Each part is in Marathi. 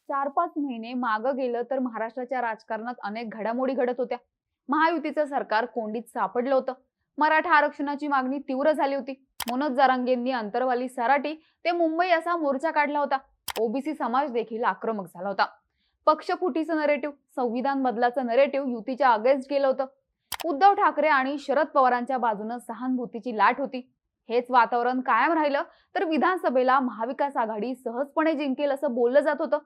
4-5 महिने मागं गेलं तर महाराष्ट्राच्या राजकारणात अनेक घडामोडी घडत होत्या. महायुतीचं सरकार कोंडीत सापडलं होतं. मराठा आरक्षणाची मागणी तीव्र झाली होती. मनोज जरांगेंनी अंतरवाली सराटी ते मुंबई असा मोर्चा काढला होता. ओबीसी समाज देखील आक्रमक झाला होता. पक्षफुटीचं नरेटिव्ह, संविधान बदलाचं नरेटिव्ह युतीच्या अगेन्स्ट गेलं होतं. उद्धव ठाकरे आणि शरद पवारांच्या बाजूनं सहानुभूतीची लाट होती. हेच वातावरण कायम राहिलं तर विधानसभेला महाविकास आघाडी सहजपणे जिंकेल असं बोललं जात होतं.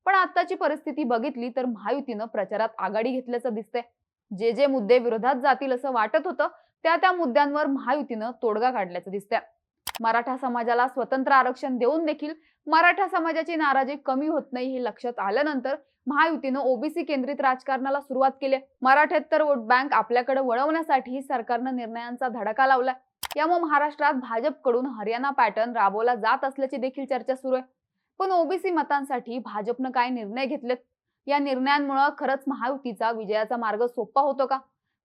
पण आताची परिस्थिती बघितली तर महायुतीनं प्रचारात आघाडी घेतल्याचं दिसतंय. जे मुद्दे विरोधात जातील असं वाटत होतं त्या मुद्द्यांवर महायुतीनं तोडगा काढल्याचं दिसतंय. मराठा समाजाला स्वतंत्र आरक्षण देऊन देखील मराठा समाजाची नाराजी कमी होत नाही हे लक्षात आल्यानंतर महायुतीनं ओबीसी केंद्रित राजकारणाला सुरुवात केली. मराठेतर वोट बँक आपल्याकडे वळवण्यासाठी सरकारनं निर्णयांचा धडाका लावलाय. यामुळे महाराष्ट्रात भाजपकडून हरियाणा पॅटर्न राबवला जात असल्याची देखील चर्चा सुरू आहे. पण ओबीसी मतांसाठी भाजपनं काय निर्णय घेतलेत? या निर्णयांमुळे खरंच महायुतीचा विजयाचा मार्ग सोपा होतो का?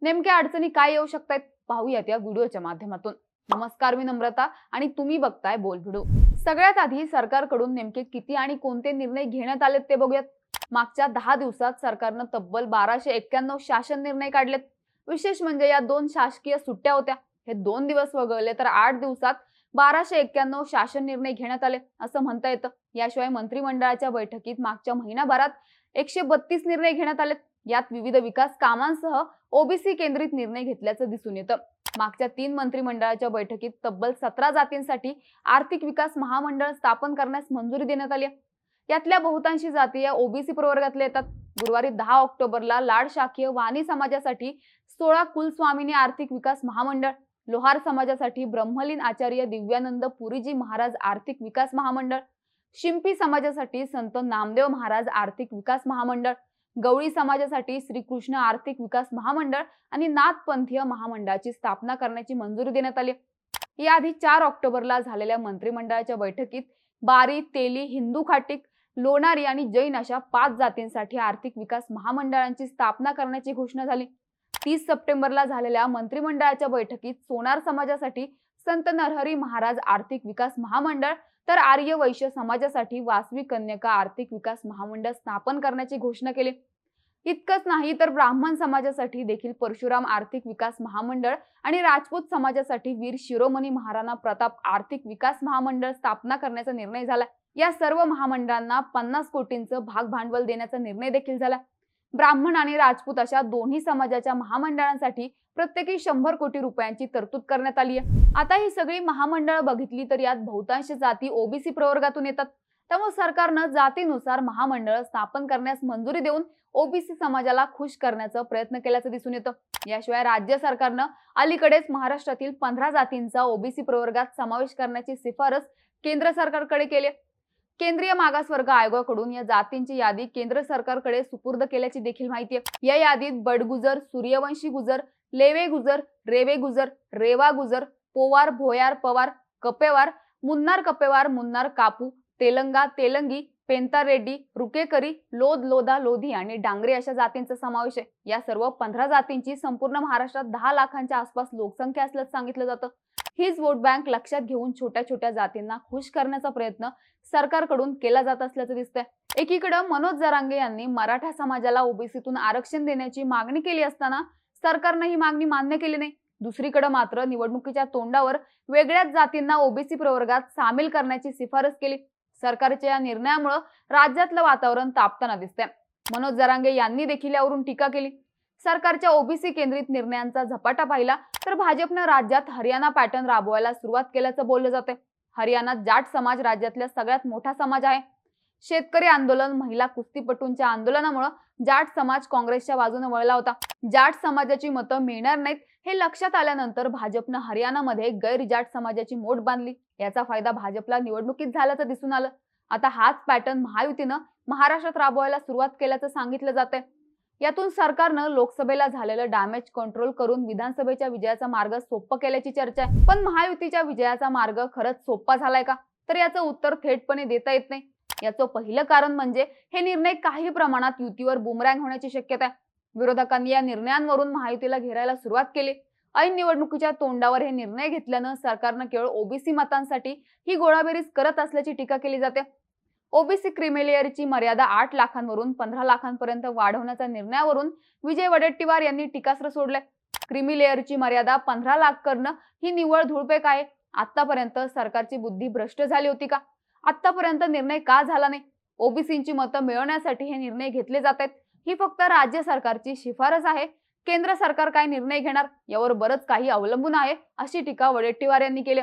नेमक्या अडचणी काय येऊ शकतात? पाहूयात या व्हिडिओच्या माध्यमातून. नमस्कार, मी नम्रता आणि तुम्ही बघताय बोल व्हिडिओ. सगळ्यात आधी सरकारकडून नेमके किती आणि कोणते निर्णय घेण्यात आलेत ते बघूयात. मागच्या 10 दिवसात सरकारनं तब्बल 1291 शासन निर्णय काढलेत. विशेष म्हणजे या 2 शासकीय सुट्ट्या होत्या. हे 2 दिवस वगळले तर 8 दिवसात 1291 शासन निर्णय घेण्यात आले असं म्हणता येतं. याशिवाय मंत्रिमंडळाच्या बैठकीत मागच्या महिनाभरात 132 निर्णय घेण्यात आलेत. यात विविध विकास कामांसह ओबीसी केंद्रित निर्णय घेतल्याचं दिसून येतं. मागच्या 3 मंत्रिमंडळाच्या बैठकीत तब्बल 17 जातींसाठी आर्थिक विकास महामंडळ स्थापन करण्यास मंजुरी देण्यात आली. यातल्या बहुतांशी जाती या ओबीसी प्रवर्गातल्या येतात. गुरुवारी 10 ऑक्टोबरला लाड शाखीय वाणी समाजासाठी 16 कुलस्वामिनी आर्थिक विकास महामंडळ, लोहार समाजासाठी ब्रह्मलीन आचार्य दिव्यानंद पुरीजी महाराज आर्थिक विकास महामंडळ, शिंपी समाजासाठी संत नामदेव महाराज आर्थिक विकास महामंडळ, गवळी समाजासाठी श्रीकृष्ण आर्थिक विकास महामंडळ आणि नाथपंथीय महामंडळाची स्थापना करण्याची मंजुरी देण्यात आली. याआधी 4 ऑक्टोबरला झालेल्या मंत्रिमंडळाच्या बैठकीत बारी, तेली, हिंदू खाटीक, लोणारी आणि जैन अशा 5 जातींसाठी आर्थिक विकास महामंडळांची स्थापना करण्याची घोषणा झाली. 30 सप्टेंबरला झालेल्या मंत्रिमंडळाच्या बैठकीत सोनार समाजासाठी संत नरहरी महाराज आर्थिक विकास महामंडळ तर आर्य वैश्य समाजासाठी वासवी कन्यका आर्थिक विकास महामंडळ स्थापन करण्याची घोषणा केली. इतकंच नाही तर ब्राह्मण समाजासाठी देखील परशुराम आर्थिक विकास महामंडळ आणि राजपूत समाजासाठी वीर शिरोमणी महाराणा प्रताप आर्थिक विकास महामंडळ स्थापना करण्याचा निर्णय झाला. या सर्व महामंडळांना 50 कोटींचं भाग भांडवल देण्याचा निर्णय देखील झाला. ब्राह्मण आणि राजपूत अशा दोन्ही समाजाच्या महामंडळांसाठी प्रत्येकी 100 कोटी रुपयांची तरतूद करण्यात आली आहे. आता ही सगळी महामंडळ बघितली तर यात बहुतांश जाती ओबीसी प्रवर्गातून येतात. त्यामुळे सरकारनं जातीनुसार महामंडळ स्थापन करण्यास मंजुरी देऊन ओबीसी समाजाला खुश करण्याचा प्रयत्न केल्याचं दिसून येतं. याशिवाय राज्य सरकारनं अलीकडेच महाराष्ट्रातील 15 जातींचा ओबीसी प्रवर्गात समावेश करण्याची शिफारस केंद्र सरकारकडे केली. केंद्रीय मागासवर्ग आयोगाकडून या जातींची यादी केंद्र सरकारकडे सुपूर्द केल्याची देखील माहिती आहे. या यादीत बडगुजर, सूर्यवंशी गुजर, लेवे गुजर, रेवे गुजर, रेवा गुजर, पोवार, भोयार, पवार, कपेवार, मुन्नार कपेवार, मुन्नार कापू, तेलंगा, तेलंगी, पेंता रेड्डी, रुकेकरी, लोध, लोधा, लोधी आणि डांगरे अशा जातींचा समावेश आहे. या सर्व 15 जातींची संपूर्ण महाराष्ट्रात 10 लाखांच्या आसपास लोकसंख्या असल्याचं सांगितलं जातं. हीच वोट बँक लक्षात घेऊन छोट्या छोट्या जातींना खुश करण्याचा प्रयत्न सरकारकडून केला जात असल्याचं दिसतंय. एकीकडे मनोज जरांगे यांनी मराठा समाजाला ओबीसीतून आरक्षण देण्याची मागणी केली असताना सरकारने ही मागणी मान्य केली नाही. दुसरीकडे मात्र निवडणुकीच्या तोंडावर वेगळ्याच जातींना ओबीसी प्रवर्गात सामील करण्याची शिफारस केली. सरकारच्या या निर्णयामुळे राज्यातलं वातावरण तापताना दिसतंय. मनोज जरांगे यांनी देखील यावरून टीका केली. सरकारच्या ओबीसी केंद्रित निर्णयांचा झपाटा पाहिला तर भाजपनं राज्यात हरियाणा पॅटर्न राबवायला सुरुवात केल्याचं बोललं जातंय. हरियाणात जाट समाज राज्यातला सगळ्यात मोठा समाज आहे. शेतकरी आंदोलन, महिला कुस्तीपटूंच्या आंदोलनामुळे जाट समाज काँग्रेसच्या बाजूने वळला होता. जाट समाजाची मतं मिळणार नाहीत हे लक्षात आल्यानंतर भाजपनं हरियाणामध्ये गैर जाट समाजाची मोठ बांधली. याचा फायदा भाजपला निवडणुकीत झाल्याचं दिसून आलं. आता हाच पॅटर्न महायुतीनं महाराष्ट्रात राबवायला सुरुवात केल्याचं सांगितलं जातंय. यातून सरकारनं लोकसभेला झालेलं डॅमेज कंट्रोल करून विधानसभेच्या विजयाचा मार्ग सोपा केल्याची चर्चा आहे. पण महायुतीच्या विजयाचा मार्ग खरंच सोपा झालाय का? तर याचं उत्तर थेटपणे देता येत नाही. याचं पहिलं कारण म्हणजे हे निर्णय काही प्रमाणात युतीवर बुमरँग होण्याची शक्यता आहे. विरोधकांनी या निर्णयांवरून महायुतीला घेरायला सुरुवात केली. ऐन निवडणुकीच्या तोंडावर हे निर्णय घेतल्यानं सरकारनं केवळ ओबीसी मतांसाठी ही गोळाबेरीज करत असल्याची टीका केली जाते. ओबीसी क्रिमी मर्यादा 8 लाखांवरून 15 लाखांपर्यंत वाढवण्याच्या निर्णयावरून विजय वडेट्टीवार यांनी टीकास्त्र सोडले. क्रिमी मर्यादा 15 लाख करणं ही निव्वळ धूळपेक आहे. आतापर्यंत सरकारची बुद्धी भ्रष्ट झाली होती का? आतापर्यंत निर्णय का झाला नाही? ओबीसींची मतं मिळवण्यासाठी हे निर्णय घेतले जात आहेत. ही फक्त राज्य सरकारची शिफारस आहे. केंद्र सरकार काय निर्णय घेणार यावर बरंच काही अवलंबून आहे, अशी टीका वडेट्टीवार यांनी केली.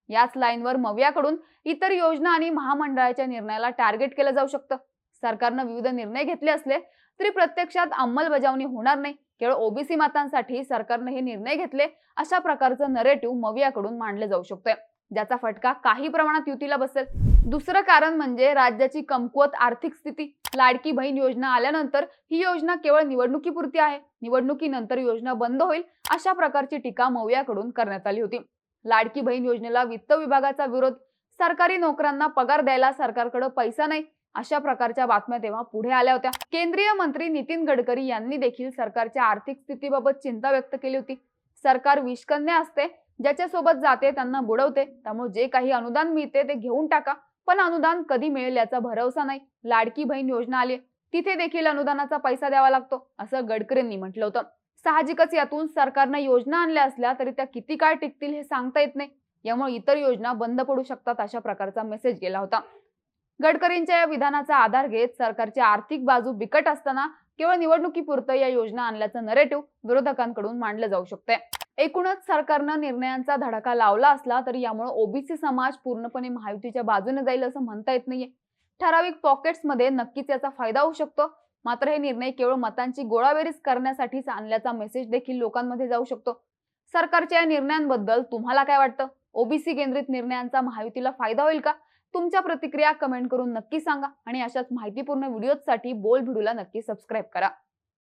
याच लाईनवर मवियाकडून इतर योजना आणि महामंडळाच्या निर्णयाला टार्गेट केलं जाऊ शकतं. सरकारनं विविध निर्णय घेतले असले तरी प्रत्यक्षात अंमलबजावणी होणार नाही. केवळ ओबीसी मतांसाठी सरकारने हे निर्णय घेतले, अशा प्रकारचं नरेटिव्ह मवियाकडून मांडले जाऊ शकते, ज्याचा फटका काही प्रमाणात युतीला बसेल. दुसरं कारण म्हणजे राज्याची कमकुवत आर्थिक स्थिती. लाडकी बहीण योजना आल्यानंतर ही योजना केवळ निवडणुकीपुरती आहे. निवडणुकीनंतर योजना बंद होईल, अशा प्रकारची टीका मवियाकडून करण्यात आली होती. लाडकी बहीण योजनेला वित्त विभागाचा विरोध. सरकारी नोकरांना पगार द्यायला सरकारकडे पैसा नाही, अशा प्रकारच्या बातम्या तेव्हा पुढे आल्या होत्या. केंद्रीय मंत्री नितीन गडकरी यांनी देखील सरकारच्या आर्थिक स्थितीबाबत चिंता व्यक्त केली होती. सरकार विषकन्या असते, ज्याच्या सोबत जाते त्यांना बुडवते. त्यामुळे जे काही अनुदान मिळते ते घेऊन टाका, पण अनुदान कधी मिळेल याचा भरवसा नाही. लाडकी बहीण योजना आली, तिथे देखील अनुदानाचा पैसा द्यावा लागतो, असं गडकरींनी म्हटलं होतं. साहजिकच यातून सरकारनं योजना आणल्या असल्या तरी त्या किती काळ टिकतील हे सांगता येत नाही. यामुळे इतर योजना बंद पडू शकतात, अशा प्रकारचा मेसेज गेला होता. गडकरींच्या या विधानाचा आधार घेत सरकारची आर्थिक बाजू बिकट असताना केवळ निवडणुकीपुरतं या योजना आणल्याचं नरेटिव्ह विरोधकांकडून मांडलं जाऊ शकते. एकूणच सरकारनं निर्णयांचा धडाका लावला असला तरी यामुळे ओबीसी समाज पूर्णपणे महायुतीच्या बाजूने जाईल असं म्हणता येत नाहीये. ठराविक पॉकेट्समध्ये नक्कीच याचा फायदा होऊ शकतो. मात्र हे निर्णय केवळ मतांची गोळाबेरीज करण्यासाठीच आणल्याचा मेसेज देखील लोकांमध्ये जाऊ शकतो. सरकारच्या या निर्णयांबद्दल तुम्हाला काय वाटतं? ओबीसी केंद्रित निर्णयांचा महायुतीला फायदा होईल का? तुमच्या प्रतिक्रिया कमेंट करून नक्की सांगा आणि अशाच माहितीपूर्ण व्हिडिओसाठी बोल भिडूला नक्की सबस्क्राईब करा.